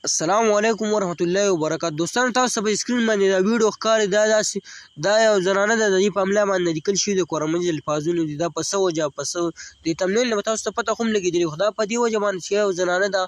السلام علیکم ورحمت الله وبرکاتہ. دوستانو تاسو په سکرین باندې دا ویډیو ښکاري دا یو زنانه ده، د دې په حمله باندې لیکل شوي د کورمنج الفاظونه دي. دا په څه وجه په څه د تمنیل نه به تاسو ته پته خو هم لګېدلې، خو دا په دې وجه باندې چې یو زنانه ده،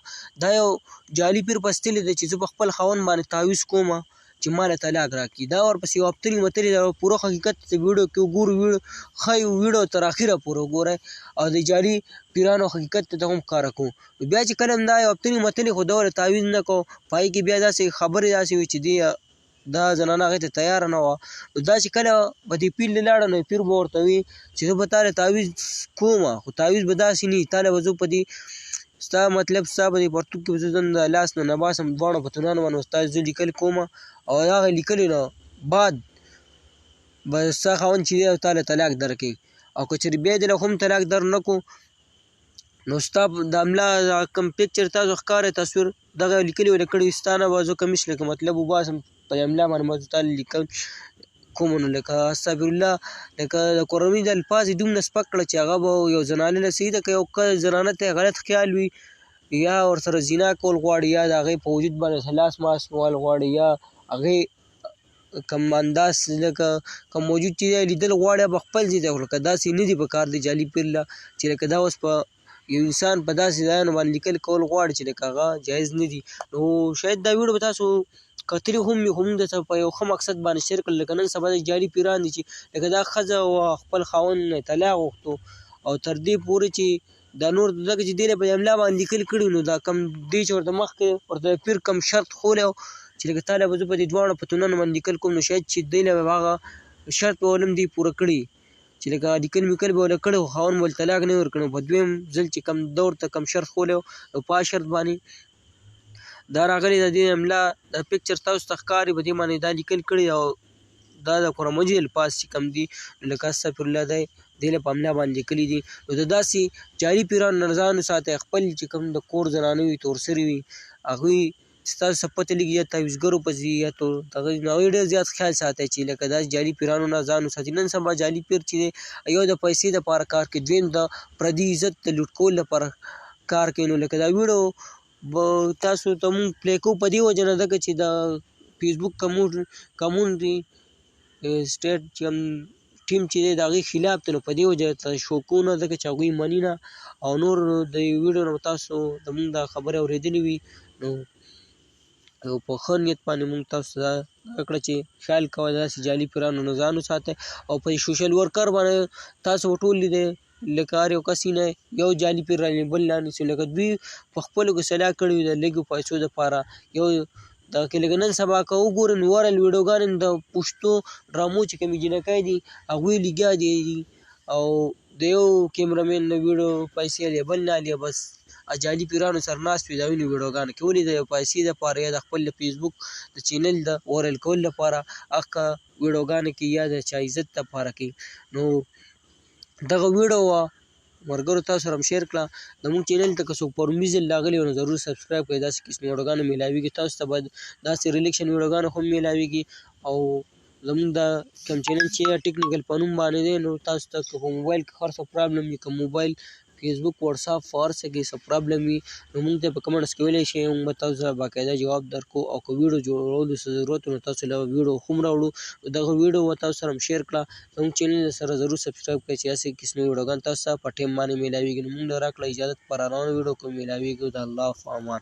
دا یو جعلي پیر پستلې ده چې زه په خپل خاوند باندې تعویض کومه چې ماله طلاق راکړي. دا ورپسې یو اپتلي متلې ده، پوره حقیقت د ویډیو کې وګورو، ښایي ویډیو تر اخره پورې وګورئ او د جعلي پیرانو حقیقت ته هم ښکاره کوو. بیا چې کله دا یو اپتلي متلې خو ده ورته تعویض نه کوو، په هغې کې بیا داسې خبرې داسې وي چې دا زنانه هغې ته تیاره نه وه. نو دا چې کله به دې پیر له لاړه، نو پیر به ورته وي چې زه به تا له تعویض کومه، خو تعویض به داسې نه وي، تا له به زه په دې ستا مطلب ستا په دې پرتوګ کې به زه ځان د لاس نه باسم، دواړو پتونانو باندې ستا زه لیکل کومه او هغه لیکلو نه بعد به ستا خاوند چې دی تا له طلاق درکوي. او که چېرې بیا دې له هم طلاق در نه کړو، نو ستا د املا کوم پکچر تاسو ښکاري تصویر دغه لیکلي ویل کړي، ستا نه به زه کمیس لکه مطلب وباسم په املا باندې به زه تا لیکل کوم. نو لکه استغفرالله، لکه د کورنۍ د الفاظ یې دومره سپک کړه چې هغه به یو زنانه له صحیح ده، که یو زنانه ته غلط خیال وي یا ورسره زنا کول غواړي یا د هغې په وجود باندې لاس ماس کول غواړي یا هغې کم انداز لکه کم موجود چې دی لیدل غواړي، به خپل ځای ته لکه داسې نه دي په کار د جعلي پیر له چې لکه دا اوس په یو انسان په داسې ځایانو باندې لیکل کول غواړي چې لکه هغه جایز نه دي. نو شاید دا ویډیو به تاسو کتلي هم وي، خو موږ درته په یو ښه مقصد باندې شیر کړل. لکه نن سبا د جعلي پیران دي چې لکه دا ښځه وه خپل خاوند نه طلاق غوښتو او تر دې پورې چې دا نور دغه چې دی له په املا باندې لیکل کړي، نو دا کم دی چې ورته مخکې ورته پیر کم شرط خولی و چې لکه تا له به زه په دې دواړو پتونانو باندې لیکل کوم، نو شاید چې دی له به هغه شرط به ولم دی پوره کړي چې لکه لیکل میکل به له کړی، خو خاوند به طلاق نه ورکړی. په دویم ځل چې کم ده ورته کم شرط خولی و، نو په هغه شرط باندې دا راغلی د دې املا دا پکچر تاسو ته ښکاري، په دې باندې دا لیکل کړي او دا د کورمنجي الفاظ چې کم دي لکه استغفرالله دی دې له په املا باندې لیکلي دي. نو د داسې جعلي پیرانو نه ځان وساتئ، خپل چې کوم د کور زنانه وي تور سرې وي هغوی ستاسو څه پته لګي یا تعویضګرو پسې یا دغه هغوی ډېر زیات خیال ساتئ چې لکه داسې جعلي پیرانو نه ځان وساتي. نن سبا جعلي پیر چې دی یو د پیسې دپاره کار کوي، دویم د پردي عزت د لوټ کولو لپاره کار کوي. نو لکه دا ویډیو به تاسو ته مونږ پلی کوو په دې وجه نه ځکه چې د فیسبوک کمونټي سټیټ چې کوم ټیم چې دی د هغې خلاف دی، نو په دې وجه ته شو کوو نه ځکه چې هغوی مني نه. او نور د ویډیو نه تاسو زمونږ دا خبرې اورېدلې وي، نو په ښه نیت باندې مونږ تاسو ته دا کړه چې خیال کوئ داسې جعلي پیرانو نه ځان وساتئ. او په سوشل ورکر باندې تاسو به ټول لیدئ لکه هر یو کس نه یو جعلي پیر رانیسي بل رانیسي، لکه دوی په خپلو کې صلاح کړې وي د لږو پیسو دپاره. یو دغه کې لکه نن سبا که وګورئ نو وایرل ویډیوګانې د پښتو ډرامو چې کومې جینکۍ دي هغوی لګیا دي او د یو کیمرامین نه ویډیو پیسې اخلي بل نه اخلي، بس جعلي پیرانو سره ناست وي د هغوی ویډیوګانو کې، ولې د پیسې دپاره یا د خپل د فیسبوک د چینل د وایرل کولو لپاره هغه ویډیوګانو کې یا د چا عزت دپاره کوي. نو دغه ویډیو وه ملګرو تاسو سره هم شیر کړه. زموږ چینل ته که څوک پروني ځل راغلي وي نو ضرور سبسکرایب کړئ، داسې قسم ویډیوګانې میلاویږي تاسو ته، باید داسې ریلیکشن ویډیوګانې هم میلاویږي. او زموږ دا کوم چینل چې ټیکنیکل په نوم باندې دی، نو تاسو ته که په موبایل کې هر څه پرابلم وي، که موبایل فیسبوک واتساپ په هر څه کې څه پرابلم وي، نو موږ ته په کمنټس کې ویلی شئ، موږ به تاسو ته باقاعده جواب درکړو. او که ویډیو جوړولو څه ضرورت وي نو تاسو له ویډیو هم راوړو. دغه ویډیو به تاسو سره هم شیر کړه، زموږ چینل سره ضرور سبسکرایب کړئ چې داسې قسمې ویډیوګانې تاسو ته په ټایم باندې میلاویږي. نو موږ له راکړه اجازت په را روانه ویډیو کې میلاویږو. د الله په امان.